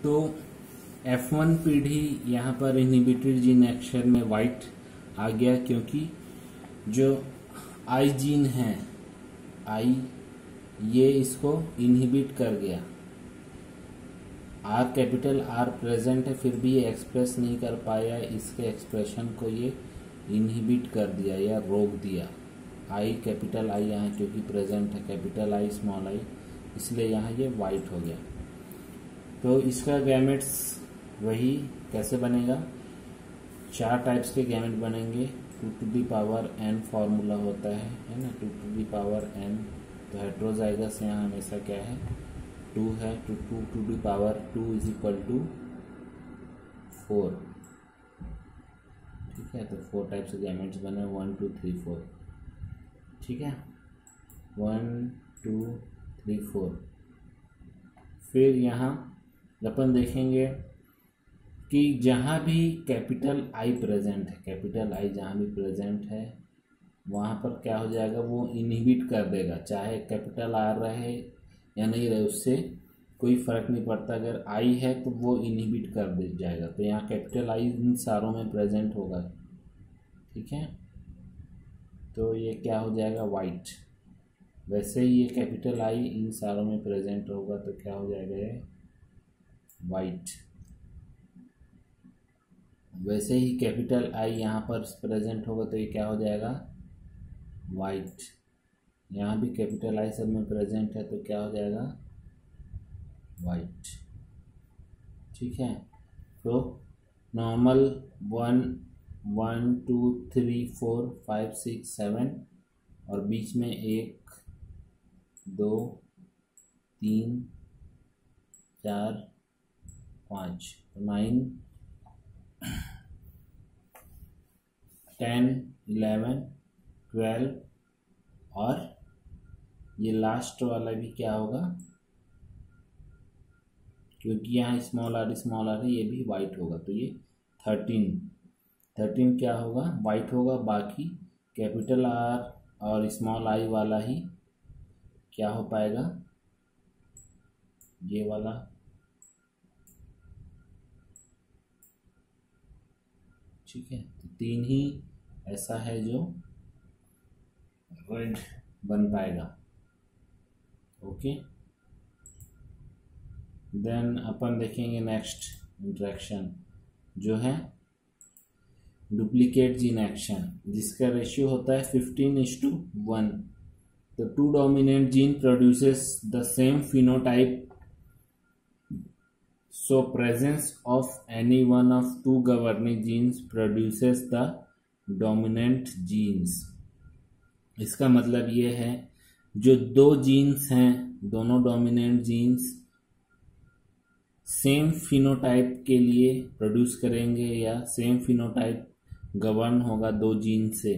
तो F1 पीढ़ी यहाँ पर इनहिबिटेड जीन एक्शन में वाइट आ गया, क्योंकि जो आई जीन है, आई, ये इसको इनहिबिट कर गया। आर, कैपिटल आर प्रेजेंट है, फिर भी ये एक्सप्रेस नहीं कर पाया, इसके एक्सप्रेशन को ये इनहिबिट कर दिया या रोक दिया। आई, कैपिटल आई यहाँ क्योंकि प्रेजेंट है, कैपिटल आई स्मॉल आई, इसलिए यहाँ ये वाइट हो गया। तो इसका गैमेट्स वही कैसे बनेगा, 4 टाइप्स के गैमेट बनेंगे। 2 to the power n formula होता है ना, 2 to the power n। तो हेट्रोजाइगस यहाँ हमेशा क्या है, 2 है, तो 2 to the power 2 is equal to 4। ठीक है, तो 4 टाइप्स के गैमेट्स बने, 1 2 3 4। ठीक है, 1 2 3 4। फिर यहाँ अपन देखेंगे कि जहाँ भी कैपिटल आई प्रेजेंट है, कैपिटल आई जहाँ भी प्रेजेंट है, वहाँ पर क्या हो जाएगा, वो इनहिबिट कर देगा। चाहे कैपिटल आर रहे या नहीं रहे, उससे कोई फर्क नहीं पड़ता। अगर आई है तो वो इनहिबिट कर दे जाएगा। तो यहाँ कैपिटल आई इन सारों में प्रेजेंट होगा। ठीक है, तो ये क्या हो जाएगा, वाइट। वैसे ही ये कैपिटल आई इन सारों में प्रेजेंट होगा, तो क्या हो जाएगा, ये वाइट। वैसे ही कैपिटल आई यहाँ पर प्रेजेंट होगा, तो ये क्या हो जाएगा, वाइट। यहाँ भी कैपिटल आई सब में प्रेजेंट है, तो क्या हो जाएगा, वाइट। ठीक है, तो नॉर्मल 1 1 2 3 4 5 6 7 और बीच में 1 2 3 4 5 9 10 11 12 और ये लास्ट वाला भी क्या होगा, क्योंकि यहाँ स्मॉल आर है, ये भी वाइट होगा। तो ये 13 क्या होगा, वाइट होगा। बाकी कैपिटल आर और स्मॉल आई वाला ही क्या हो पाएगा, ये वाला। ठीक है, तो 3 ही ऐसा है जो रेड बन पाएगा। ओके, देन अपन देखेंगे नेक्स्ट इंटरेक्शन जो है डुप्लीकेट जीन एक्शन, जिसका रेशियो होता है 15:1। तो 2 dominant gene produces the same phenotype, so presence of any one of 2 governing genes produces the dominant genes। इसका मतलब ये है, जो 2 जीन्स हैं, दोनों डोमिनेंट जीन्स सेम फिनोटाइप के लिए प्रोड्यूस करेंगे, या सेम फिनोटाइप गवर्न होगा 2 जीन से,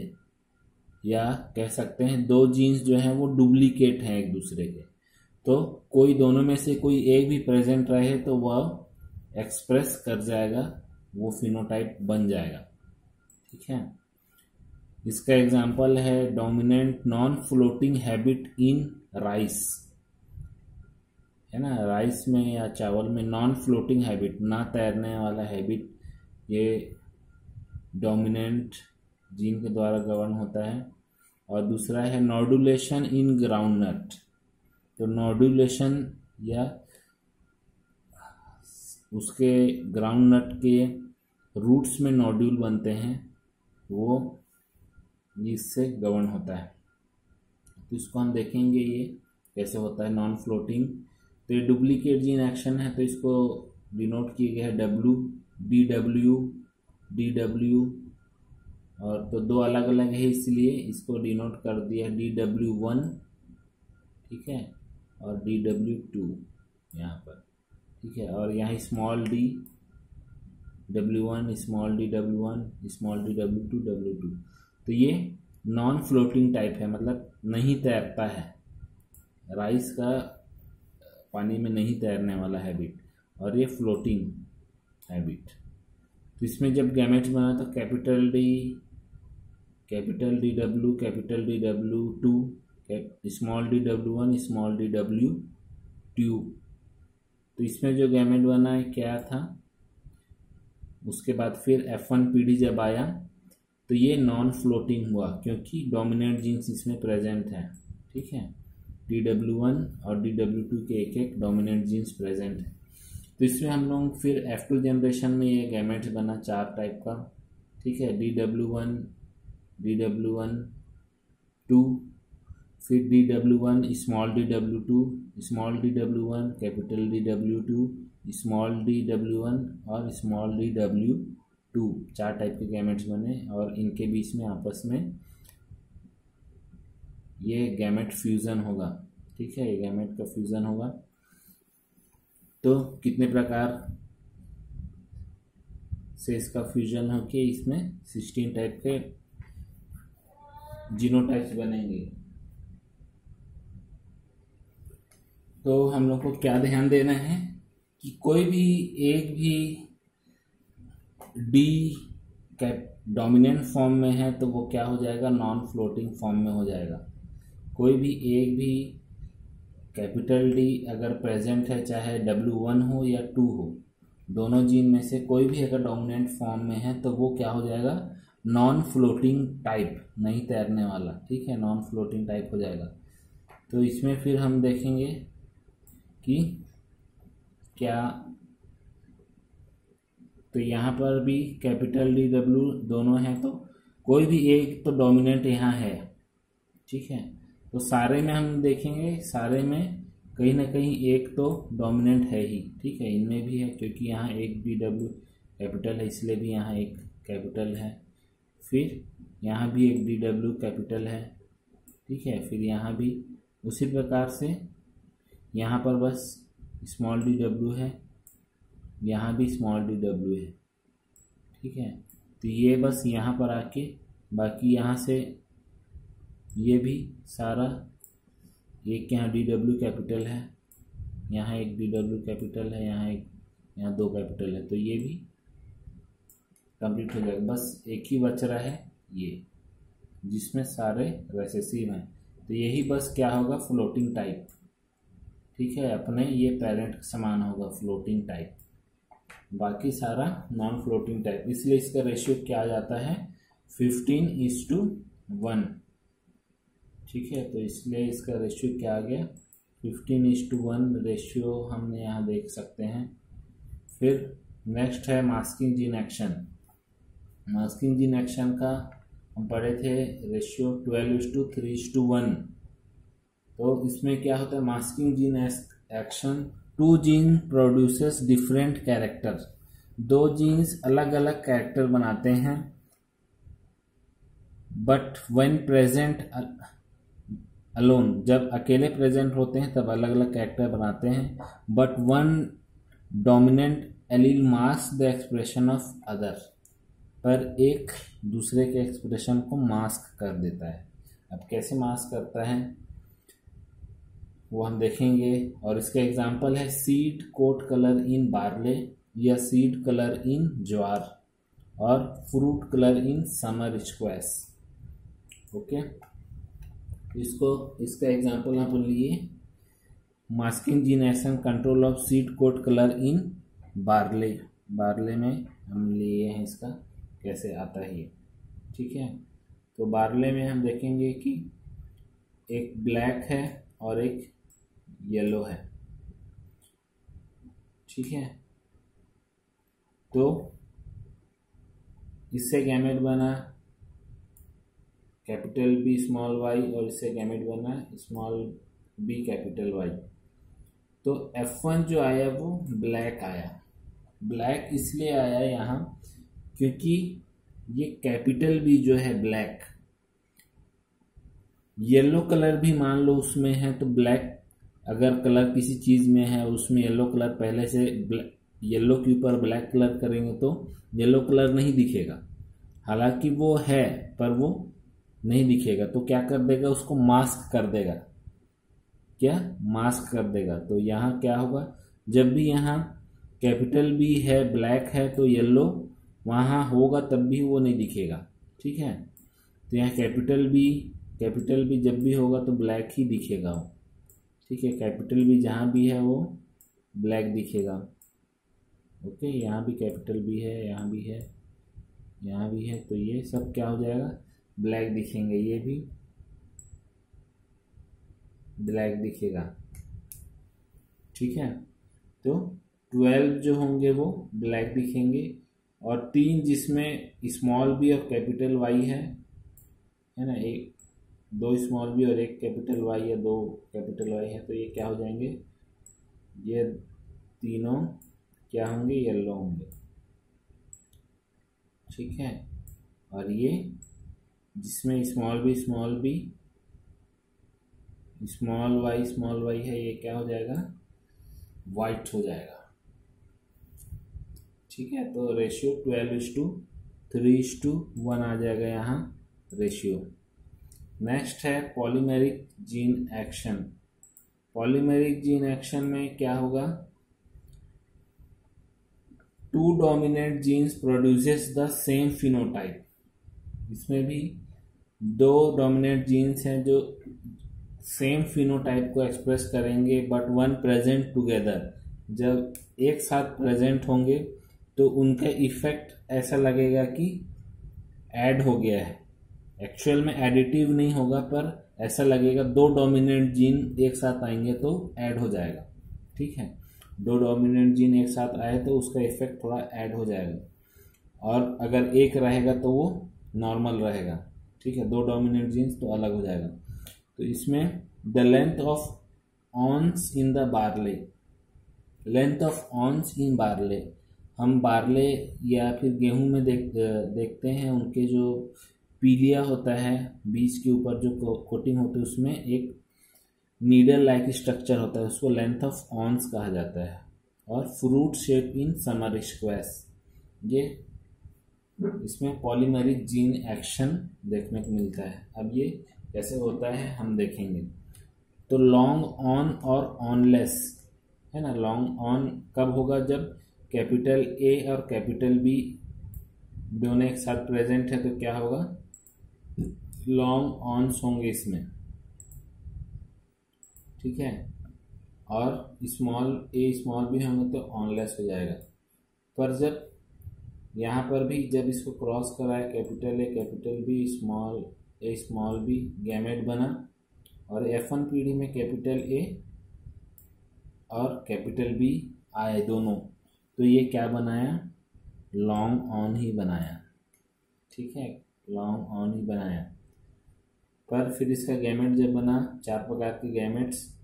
या कह सकते हैं 2 जीन्स जो हैं वो डुप्लीकेट हैं एक दूसरे के। तो कोई दोनों में से कोई एक भी प्रेजेंट रहे तो वह एक्सप्रेस कर जाएगा, वो फिनोटाइप बन जाएगा। ठीक है, इसका एग्जांपल है dominant non floating habit in rice, है ना। राइस में या चावल में नॉन फ्लोटिंग हैबिट, ना तैरने वाला हैबिट, ये डोमिनेंट जीन के द्वारा गवर्न होता है। और दूसरा है नोडुलेशन इन ग्राउंडनट। तो नोडुलेशन या उसके ग्राउंड नट के रूट्स में नोड्यूल बनते हैं, वो इससे गवर्न होता है। तो इसको हम देखेंगे ये कैसे होता है नॉन फ्लोटिंग। तो ये डुप्लीकेट जीन एक्शन है, तो इसको डिनोट किया गया है DW। और तो 2 अलग अलग है, इसलिए इसको डिनोट कर दिया है DW1। ठीक है, और DW2 यहाँ पर। ठीक है, और यहाँ small d W1, small d W1, small d W2 W2। तो ये नॉन फ्लोटिंग टाइप है, मतलब नहीं तैरता है, राइस का पानी में नहीं तैरने वाला हैबिट, और ये फ्लोटिंग हैबिट। तो इसमें जब गैमेट्स बना तो capital D W, capital D W2, small d W1, small d W2। तो इसमें जो गैमेट बना है क्या था, उसके बाद फिर F1PD जब आया तो ये नॉन फ्लोटिंग हुआ क्योंकि डोमिनेंट जीन्स इसमें प्रेजेंट है। ठीक है, DW1 और DW2 के एक एक डोमिनेंट जीन्स प्रेजेंट है। तो इसमें हम लोग फिर F2 जनरेशन में ये गैमेट्स बना 4 टाइप का। ठीक है, DW1, DW1 2, फिर DW1, small DW2, small DW1, capital DW2, small DW1 और स्मॉल DW2, 4 टाइप के गैमेट्स बने और इनके बीच में आपस में ये गैमेट फ्यूज़न होगा। ठीक है, ये गैमेट का फ्यूज़न होगा। तो कितने प्रकार से इसका फ्यूजन होके इसमें 16 टाइप के जीनोटाइप्स बनेंगे। तो हम लोग को क्या ध्यान देना है कि कोई भी एक भी डी डोमिनेंट फॉर्म में है तो वो क्या हो जाएगा, नॉन फ्लोटिंग फॉर्म में हो जाएगा। कोई भी एक भी कैपिटल डी अगर प्रेजेंट है, चाहे W1 हो या 2 हो, दोनों जीन में से कोई भी अगर डोमिनेंट फॉर्म में है तो वो क्या हो जाएगा, नॉन फ्लोटिंग टाइप, नहीं तैरने वाला। ठीक है, नॉन फ्लोटिंग टाइप हो जाएगा। तो इसमें फिर हम देखेंगे कि क्या, तो यहाँ पर भी कैपिटल DW दोनों हैं तो कोई भी एक तो डोमिनेंट यहाँ है। ठीक है, तो सारे में हम देखेंगे, सारे में कहीं ना कहीं एक तो डोमिनेंट है ही। ठीक है, इनमें भी है क्योंकि यहाँ एक DW कैपिटल है इसलिए भी यहाँ एक कैपिटल है, फिर यहाँ भी एक DW कैपिटल है। ठीक है, फिर यहाँ भी उसी प्रकार से यहाँ पर बस स्मॉल DW है, यहाँ भी स्मॉल DW है। ठीक है, तो ये बस यहाँ पर आके बाकी यहाँ से ये भी सारा एक, यहाँ DW कैपिटल है, यहाँ एक DW कैपिटल है, यहाँ 2 कैपिटल है, तो ये भी कंप्लीट हो जाएगा। बस एक ही बच रहा है ये, जिसमें सारे रेसेसिव हैं। तो यही बस क्या होगा, फ्लोटिंग टाइप। ठीक है, अपने ये पेरेंट समान होगा फ्लोटिंग टाइप, बाकी सारा नॉन फ्लोटिंग टाइप। इसलिए इसका रेशियो क्या आ जाता है, 15:1। ठीक है, तो इसलिए इसका रेशियो क्या आ गया, 15:1 रेशियो हमने यहाँ देख सकते हैं। फिर नेक्स्ट है masking gene action. Masking gene action का हम पढ़े थे रेशियो 12:3:1। तो इसमें क्या होता है, masking gene action, 2 gene produces different character. 2 genes अलग अलग कैरेक्टर बनाते हैं, बट व्हेन प्रेजेंट अलोन, जब अकेले प्रेजेंट होते हैं तब अलग अलग कैरेक्टर बनाते हैं। But one dominant allele mask the expression of other, पर एक दूसरे के एक्सप्रेशन को मास्क कर देता है। अब कैसे मास्क करता है वो हम देखेंगे, और इसका एग्जांपल है seed coat colour in barley, या सीड कलर इन ज्वार, और fruit colour in summer squash. Okay, इसका एग्जांपल आप लिए, masking gene action control of seed coat colour in barley. Barley में हम लिए हैं, इसका कैसे आता है ये। ठीक है, तो बार्ले में हम देखेंगे कि एक ब्लैक है और एक येलो है। ठीक है, तो इससे गैमेट बना कैपिटल B स्मॉल y, और इससे गैमेट बना स्मॉल b कैपिटल Y। तो F1 जो आया वो ब्लैक आया। ब्लैक इसलिए आया यहाँ क्योंकि ये कैपिटल B जो है ब्लैक, येलो कलर भी मान लो उसमें है, तो ब्लैक अगर कलर किसी चीज़ में है उसमें येलो कलर पहले से, येलो के ऊपर ब्लैक कलर करेंगे तो येलो कलर नहीं दिखेगा, हालांकि वो है पर वो नहीं दिखेगा। तो क्या कर देगा, उसको मास्क कर देगा। क्या, मास्क कर देगा। तो यहाँ क्या होगा, जब भी यहाँ कैपिटल B है, ब्लैक है, तो येलो वहाँ होगा तब भी वो नहीं दिखेगा। ठीक है, तो यहाँ कैपिटल B जब भी होगा तो ब्लैक ही दिखेगा वो। ठीक है, कैपिटल B जहाँ भी है वो ब्लैक दिखेगा। ओके, यहाँ भी कैपिटल बी है, यहाँ भी है, यहाँ भी है, तो ये सब क्या हो जाएगा, ब्लैक दिखेंगे, ये भी ब्लैक दिखेगा। ठीक है, तो 12 जो होंगे वो ब्लैक दिखेंगे, और 3 जिसमें स्मॉल बी और कैपिटल वाई है ना, एक 2 स्मॉल बी और 1 कैपिटल वाई या 2 कैपिटल वाई है, तो ये क्या हो जाएंगे, ये तीनों क्या होंगे, येलो होंगे। ठीक है, और ये जिसमें स्मॉल बी स्मॉल वाई है, ये क्या हो जाएगा, वाइट हो जाएगा। ठीक है, तो रेशियो 12:3:1 आ जाएगा यहाँ रेशियो। नेक्स्ट है polymeric gene action. Polymeric gene action में क्या होगा, 2 dominant genes produces the same phenotype. इसमें भी 2 डोमिनेंट जीन्स हैं जो सेम फिनोटाइप को एक्सप्रेस करेंगे, बट वन प्रेजेंट टुगेदर। जब एक साथ प्रेजेंट होंगे तो उनका इफेक्ट ऐसा लगेगा कि ऐड हो गया है। एक्चुअल में एडिटिव नहीं होगा, पर ऐसा लगेगा 2 डोमिनेंट जीन एक साथ आएंगे तो ऐड हो जाएगा। ठीक है, 2 डोमिनेंट जीन एक साथ आए तो उसका इफेक्ट थोड़ा ऐड हो जाएगा, और अगर एक रहेगा तो वो नॉर्मल रहेगा। ठीक है, 2 डोमिनेंट जीन्स तो अलग हो जाएगा। तो इसमें the length of awns in the barley, length of awns in barley, हम बार्ले या फिर गेहूं में देखते हैं, उनके जो पीलिया होता है, बीज के ऊपर जो कोटिंग होती है, उसमें एक नीडल लाइक स्ट्रक्चर होता है, उसको लेंथ ऑफ ऑन्स कहा जाता है। और fruit shape in summer squash, ये इसमें पॉलीमेरिक जीन एक्शन देखने को मिलता है। अब ये कैसे होता है हम देखेंगे। तो लॉन्ग ऑन और ऑनलेस है ना, लॉन्ग ऑन कब होगा, जब कैपिटल ए और कैपिटल बी दोनों एक साथ प्रेजेंट है, तो क्या होगा, लॉन्ग ऑन्स होंगे इसमें। ठीक है, और स्मॉल ए स्मॉल बी होंगे तो ऑनलेस हो जाएगा। पर जब यहाँ पर भी जब इसको क्रॉस कराए, capital A capital B small b gamete बना, और F1 पीढ़ी में कैपिटल ए और कैपिटल बी आए दोनों, तो ये क्या बनाया, लॉन्ग ऑन ही बनाया। ठीक है, लॉन्ग ऑन ही बनाया। पर फिर इसका गैमेट जब बना, 4 प्रकार के गैमेट्स,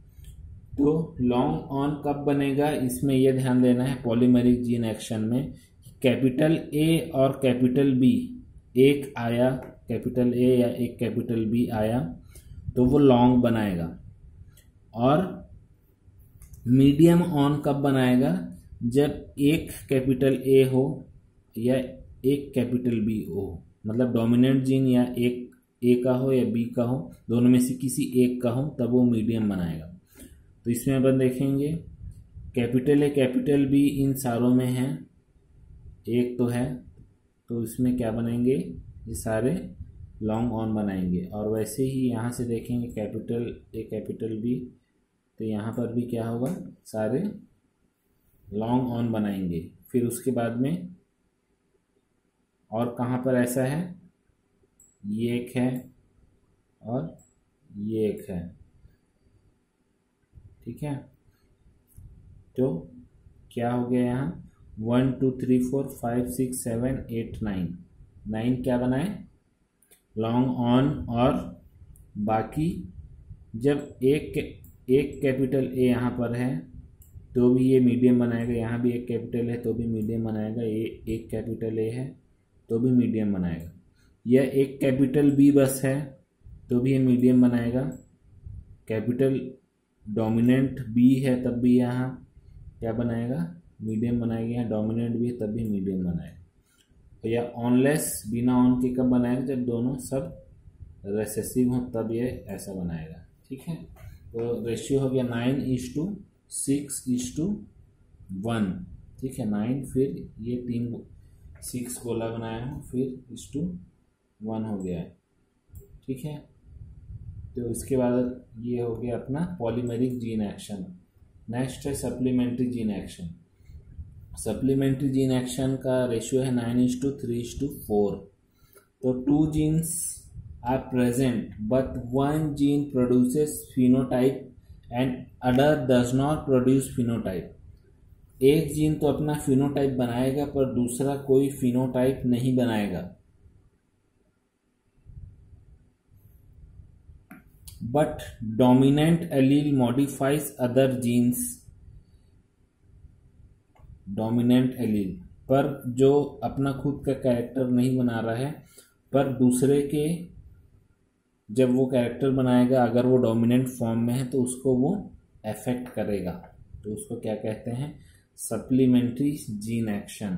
तो लॉन्ग ऑन कब बनेगा, इसमें यह ध्यान देना है पॉलीमेरिक जीन एक्शन में, कैपिटल ए और कैपिटल बी एक आया, कैपिटल ए या एक कैपिटल बी आया तो वो लॉन्ग बनाएगा। और मीडियम ऑन कब बनाएगा, जब एक कैपिटल ए हो या एक कैपिटल बी हो, मतलब डोमिनेंट जीन या एक ए का हो या बी का हो, दोनों में से किसी एक का हो, तब वो मीडियम बनाएगा। तो इसमें अपन देखेंगे capital A capital be in सारों में है, एक तो है, तो इसमें क्या बनेंगे, ये सारे लॉन्ग ऑन बनाएंगे। और वैसे ही यहाँ से देखेंगे कैपिटल ए कैपिटल बी, तो यहाँ पर भी क्या होगा, सारे लॉन्ग ऑन बनाएंगे। फिर उसके बाद में और कहाँ पर ऐसा है, ये एक है और ये एक है। ठीक है, तो क्या हो गया यहाँ, 1 2 3 4 5 6 7 8 9 क्या बनाए, लॉन्ग ऑन। और बाकी जब एक कैपिटल ए यहाँ पर है तो भी ये मीडियम बनाएगा, यहाँ भी एक कैपिटल है तो भी मीडियम बनाएगा, ये एक कैपिटल ए है तो भी मीडियम बनाएगा, या एक कैपिटल बी बस है तो भी ये मीडियम बनाएगा, कैपिटल डोमिनेंट बी है तब भी यहाँ क्या बनाएगा, मीडियम बनाएगा, यहाँ डोमिनेंट भी है तब भी मीडियम बनाएगा। या ऑनलेस बिना ऑन के कब बनाएगा, जब दोनों सब रेसेसिव हो तब ये ऐसा बनाएगा। ठीक है, तो रेशियो हो गया 9:6:1। ठीक है, 9 फिर ये 6 गोला बनाया हूँ, फिर 1 हो गया है। ठीक है, तो इसके बाद ये हो गया अपना पॉलीमेरिक जीन एक्शन। नेक्स्ट है supplementary gene action. Supplementary gene action का रेशियो है 9:3:4। तो 2 genes are present but 1 gene produces phenotype and other does not produce phenotype. एक जीन तो अपना फिनोटाइप बनाएगा पर दूसरा कोई फिनोटाइप नहीं बनाएगा। But dominant allele modifies other genes. Dominant allele पर जो अपना खुद का कैरेक्टर नहीं बना रहा है, पर दूसरे के जब वो कैरेक्टर बनाएगा, अगर वो डोमिनेंट फॉर्म में है तो उसको वो अफेक्ट करेगा। तो उसको क्या कहते हैं? Supplementary gene action.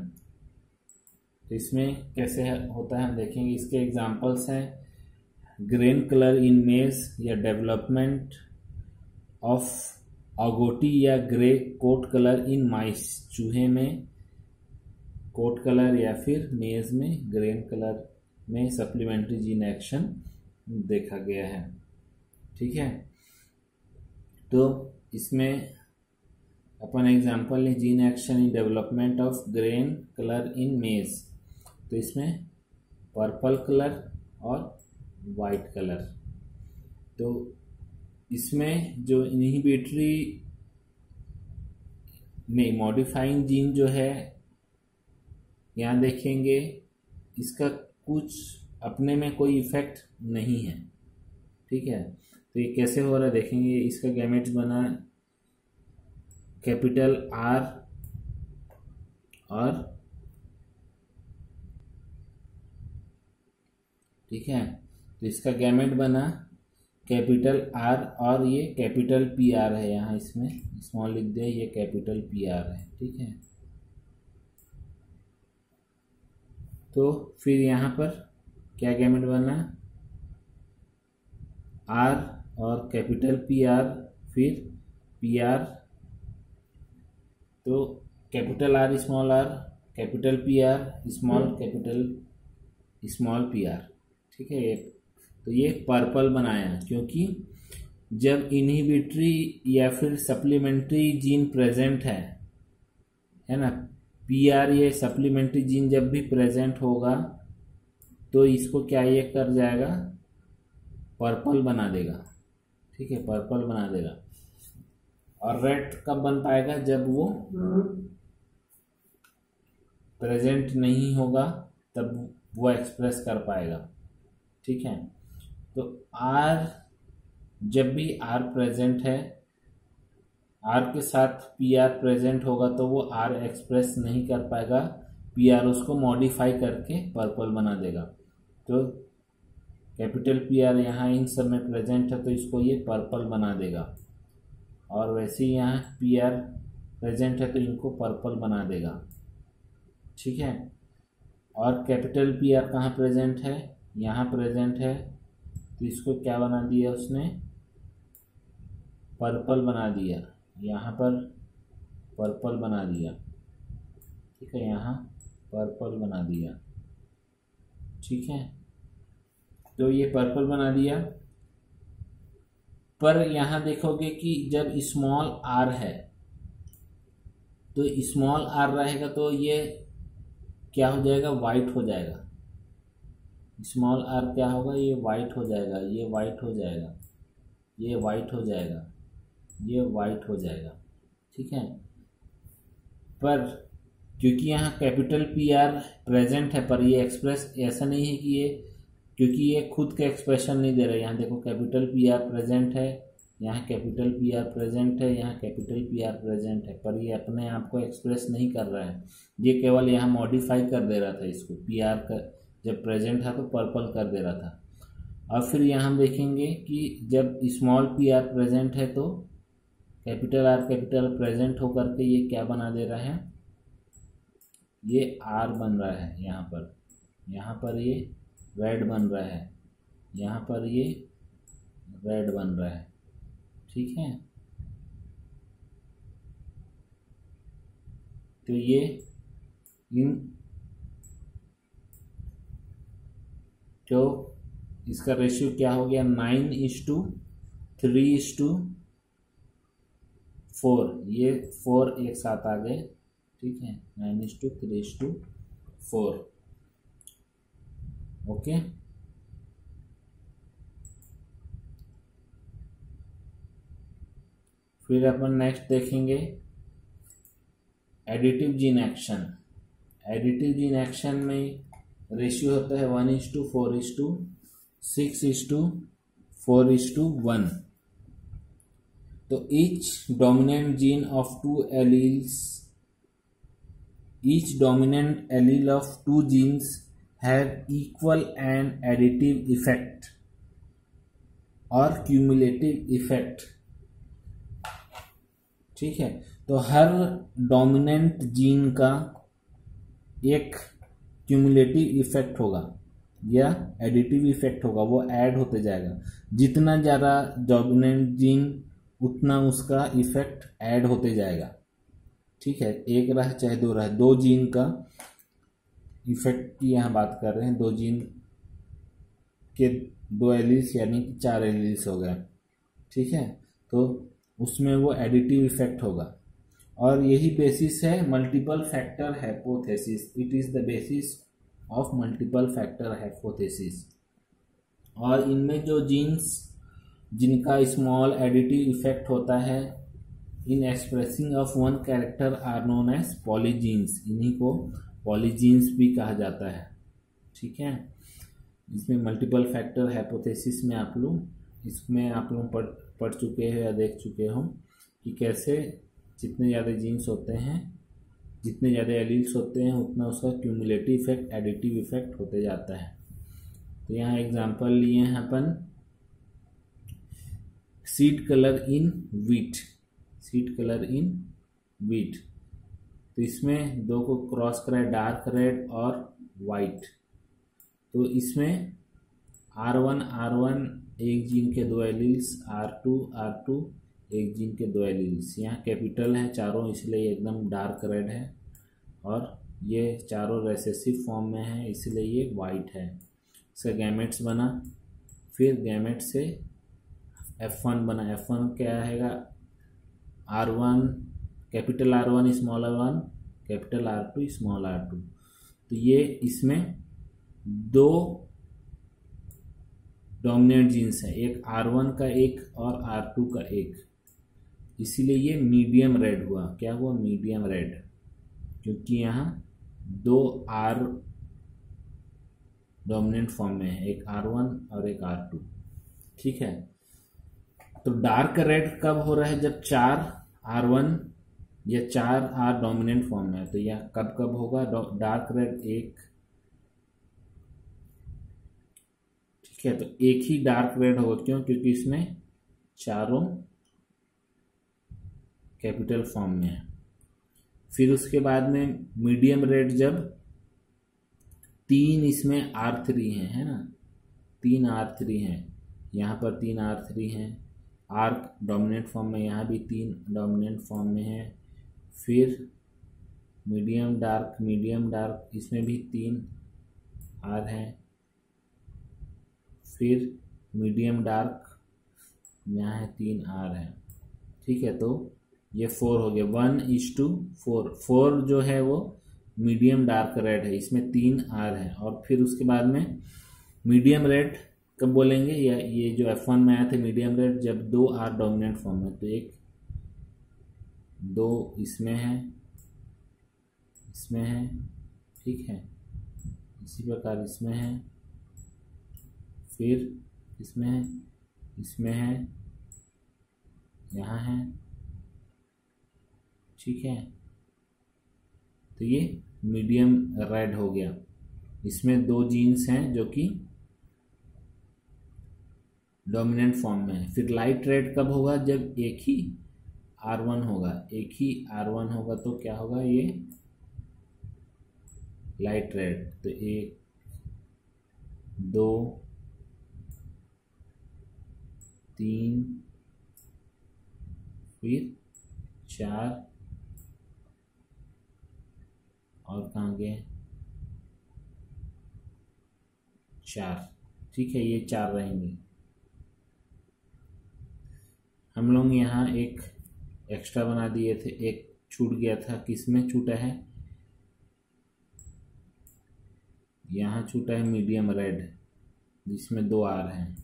तो इसमें कैसे होता है हम देखेंगे। इसके एग्जांपल्स हैं ग्रेन कलर इन मेज या डेवलपमेंट ऑफ अगोटी या ग्रे कोट कलर इन माइस। चूहे में कोट कलर या फिर मेज में ग्रेन कलर में सप्लीमेंट्री जीन एक्शन देखा गया है। ठीक है, तो इसमें अपन एग्जांपल लें gene action in development of green colour इन मेज। तो इसमें पर्पल कलर और वाइट कलर। तो इसमें जो इनहिबिटरी नहीं मॉडिफाइंग जीन जो है, यहाँ देखेंगे इसका कुछ अपने में कोई इफेक्ट नहीं है। ठीक है, तो ये कैसे हो रहा है देखेंगे। इसका गैमेट्स बना कैपिटल आर और ठीक है, तो इसका गैमेट बना कैपिटल आर और ये कैपिटल पी आर है। यहाँ इसमें स्मॉल लिख दिया, ये कैपिटल पी आर है। ठीक है, तो फिर यहाँ पर क्या गैमेट बना आर और कैपिटल पी आर फिर पी आर। तो capital R capital P R small capital small P R. ठीक है, तो ये पर्पल बनाया क्योंकि जब इनहिबिटरी या फिर सप्लीमेंट्री जीन प्रेजेंट है ना, पी आर ये सप्लीमेंट्री जीन जब भी प्रेजेंट होगा तो इसको क्या ये कर जाएगा, पर्पल बना देगा। ठीक है, पर्पल बना देगा। और रेड कब बन पाएगा? जब वो प्रेजेंट नहीं होगा तब वो एक्सप्रेस कर पाएगा। ठीक है, तो आर जब भी आर प्रेजेंट है, आर के साथ पी आर प्रेजेंट होगा तो वो आर एक्सप्रेस नहीं कर पाएगा, पी आर उसको मॉडिफाई करके पर्पल बना देगा। तो कैपिटल पी आर यहाँ इन सब में प्रेजेंट है तो इसको ये पर्पल बना देगा, और वैसे ही यहाँ पी आर प्रेजेंट है तो इनको पर्पल बना देगा। ठीक है, और कैपिटल पी आर कहाँ प्रेजेंट है? यहाँ प्रेजेंट है, तो इसको क्या बना दिया उसने? पर्पल बना दिया। यहाँ पर पर्पल बना दिया। ठीक है, यहाँ पर्पल बना दिया। ठीक है, तो ये पर्पल बना दिया। पर यहाँ देखोगे कि जब स्मॉल आर है तो स्मॉल आर रहेगा तो ये क्या हो जाएगा? वाइट हो जाएगा। स्मॉल आर क्या होगा? ये वाइट हो जाएगा, ये वाइट हो जाएगा, ये वाइट हो जाएगा, ये वाइट हो जाएगा। ठीक है, पर क्योंकि यहाँ कैपिटल पी आर प्रेजेंट है पर ये एक्सप्रेस ऐसा नहीं है कि ये, क्योंकि ये खुद का एक्सप्रेशन नहीं दे रहा है। यहाँ देखो कैपिटल पी आर प्रेजेंट है, यहाँ कैपिटल पी आर प्रेजेंट है, यहाँ कैपिटल पी आर प्रेजेंट है, पर ये अपने आप को एक्सप्रेस नहीं कर रहा है। ये केवल यहाँ मॉडिफाई कर दे रहा था इसको, पी आर का जब प्रेजेंट था तो पर्पल कर दे रहा था। और फिर यहाँ हम देखेंगे कि जब स्मॉल पी आर प्रेजेंट है तो कैपिटल आर कैपिटल प्रेजेंट होकर के ये क्या बना दे रहा है? ये आर बन रहा है। यहाँ पर ये रेड बन रहा है, यहाँ पर ये रेड बन रहा है। ठीक है, तो ये इन तो इसका रेशियो क्या हो गया? 9:3:4। 4, ये 4 एक साथ आ गए, ठीक है, 9:3:4। ओके, फिर अपन नेक्स्ट देखेंगे additive gene action. Additive gene action में रेशियो होता है 1:4:6:4:1। तो each dominant gene of two genes have equal and additive effect और cumulative effect, ठीक है। तो हर डोमिनेंट जीन का एक क्यूमुलेटिव इफेक्ट होगा या एडिटिव इफेक्ट होगा, वो ऐड होते जाएगा। जितना ज़्यादा डोमिनेंट जीन उतना उसका इफेक्ट ऐड होते जाएगा, ठीक है। एक रहे चाहे दो रहे, दो जीन का इफेक्ट की यहाँ बात कर रहे हैं। दो जीन के 2 एलील्स यानी कि 4 एलील्स हो गए, ठीक है। तो उसमें वो एडिटिव इफेक्ट होगा और यही बेसिस है multiple factor hypothesis. It is the basis of multiple factor hypothesis. और इनमें जो जीन्स जिनका स्मॉल एडिटिव इफेक्ट होता है in expressing of one character are known as polygenes. इन्हीं को पॉलीजीन्स भी कहा जाता है, ठीक है। इसमें मल्टीपल फैक्टर हाइपोथेसिस में आप लोग पढ़ चुके हैं या देख चुके हो कि कैसे जितने ज़्यादा जीन्स होते हैं, जितने ज़्यादा एलील्स होते हैं, उतना उसका क्यूमुलेटिव इफेक्ट, एडिटिव इफेक्ट होते जाता है। तो यहाँ एग्जांपल लिए हैं अपन seed colour in wheat. Seed colour in wheat, तो इसमें दो को क्रॉस करा, डार्क रेड और वाइट। तो इसमें R1 एक जीन के 2 एलील्स, R2 एक जीन के 2 एलील्स। यहाँ कैपिटल है चारों, इसलिए एकदम डार्क रेड है, और ये चारों रेसेसिव फॉर्म में है इसलिए ये वाइट है। इसका गैमेट्स बना, फिर गैमेट से F1 बना। F1 क्या रहेगा? R1 capital R1 small R1 capital R2 small R2। तो ये इसमें दो डोमिनेंट जीन्स है, एक R1 का एक और R2 का एक, इसीलिए ये मीडियम रेड हुआ। क्या हुआ? मीडियम रेड, क्योंकि यहाँ दो R डोमिनेंट फॉर्म में है, एक R1 और एक R2, ठीक है। तो डार्क रेड कब हो रहा है? जब 4 R1 या 4 R डोमिनेंट फॉर्म में है। तो यह कब कब होगा? डार्क रेड एक, ठीक है। तो एक ही डार्क रेड होगा, क्यों? क्योंकि इसमें चारों कैपिटल फॉर्म में है। फिर उसके बाद में मीडियम रेड, जब 3 इसमें R3 है ना, 3 R3 हैं, यहाँ पर 3 R3 हैं। R डोमिनेंट फॉर्म में, यहाँ भी 3 डोमिनेंट फॉर्म में है। फिर मीडियम डार्क इसमें भी 3 R हैं। फिर मीडियम डार्क यहाँ है 3 R है, ठीक है। तो ये 4 हो गया, 1:4। 4 जो है वो मीडियम डार्क रेड है, इसमें 3 R है। और फिर उसके बाद में मीडियम रेड कब बोलेंगे? या ये जो F1 में आया था मीडियम रेड, जब 2 R डोमिनेंट फॉर्म में। तो 1 2 इसमें है, इसमें है, ठीक है। इसी प्रकार इसमें है, फिर इसमें है, इसमें है, यहाँ है, ठीक है। तो ये मीडियम रेड हो गया। इसमें 2 जीन्स हैं जो कि डोमिनेंट फॉर्म में है। फिर लाइट रेड कब होगा? जब एक ही R1 होगा, एक ही R1 होगा तो क्या होगा? ये लाइट रेड। तो 1 2 3 फिर 4 और कहाँ गए? 4, ठीक है। ये 4 रहेंगे। हम लोग यहाँ एक एक्स्ट्रा बना दिए थे, एक छूट गया था। किस में छूटा है? यहाँ छूटा है मीडियम रेड, जिसमें 2 आर हैं।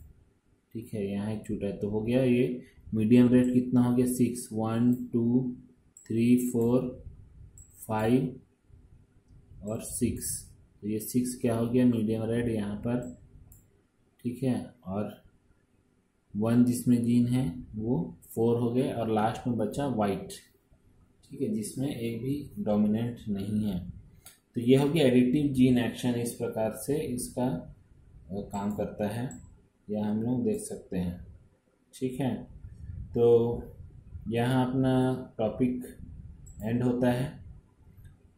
ठीक है, यहाँ एक छूटा है, तो हो गया ये मीडियम रेड। कितना हो गया? 6, 1 2 3 4 5 और 6। तो ये 6 क्या हो गया? मीडियम रेड यहाँ पर। ठीक है, और 1 जिसमें जीन है वो 4 हो गए, और लास्ट में बचा वाइट। ठीक है, जिसमें एक भी डोमिनेंट नहीं है। तो ये हो गया एडिटिव जीन एक्शन। इस प्रकार से इसका काम करता है, यह हम लोग देख सकते हैं। ठीक है, तो यहाँ अपना टॉपिक एंड होता है।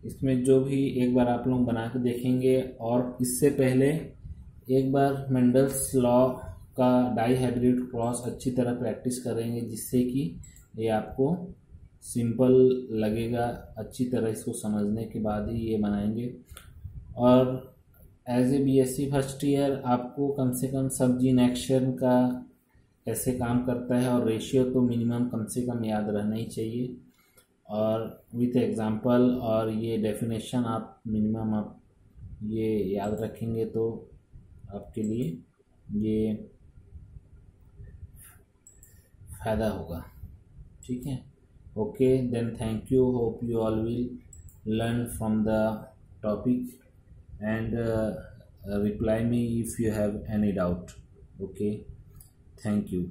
इसमें जो भी एक बार आप लोग बना के देखेंगे, और इससे पहले एक बार मेंडल्स लॉ का डाइहाइब्रिड क्रॉस अच्छी तरह प्रैक्टिस करेंगे, जिससे कि ये आपको सिंपल लगेगा। अच्छी तरह इसको समझने के बाद ही ये बनाएंगे। और as a BSc first year आपको कम से कम सब जीन एक्शन का कैसे काम करता है और रेशियो तो मिनिमम कम से कम याद रहना ही चाहिए, और विथ एग्जांपल और ये डेफिनेशन आप मिनिमम आप ये याद रखेंगे तो आपके लिए ये फ़ायदा होगा। ठीक है, okay then, thank you. Hope you all will learn from the topic and reply me if you have any doubt. Okay, thank you.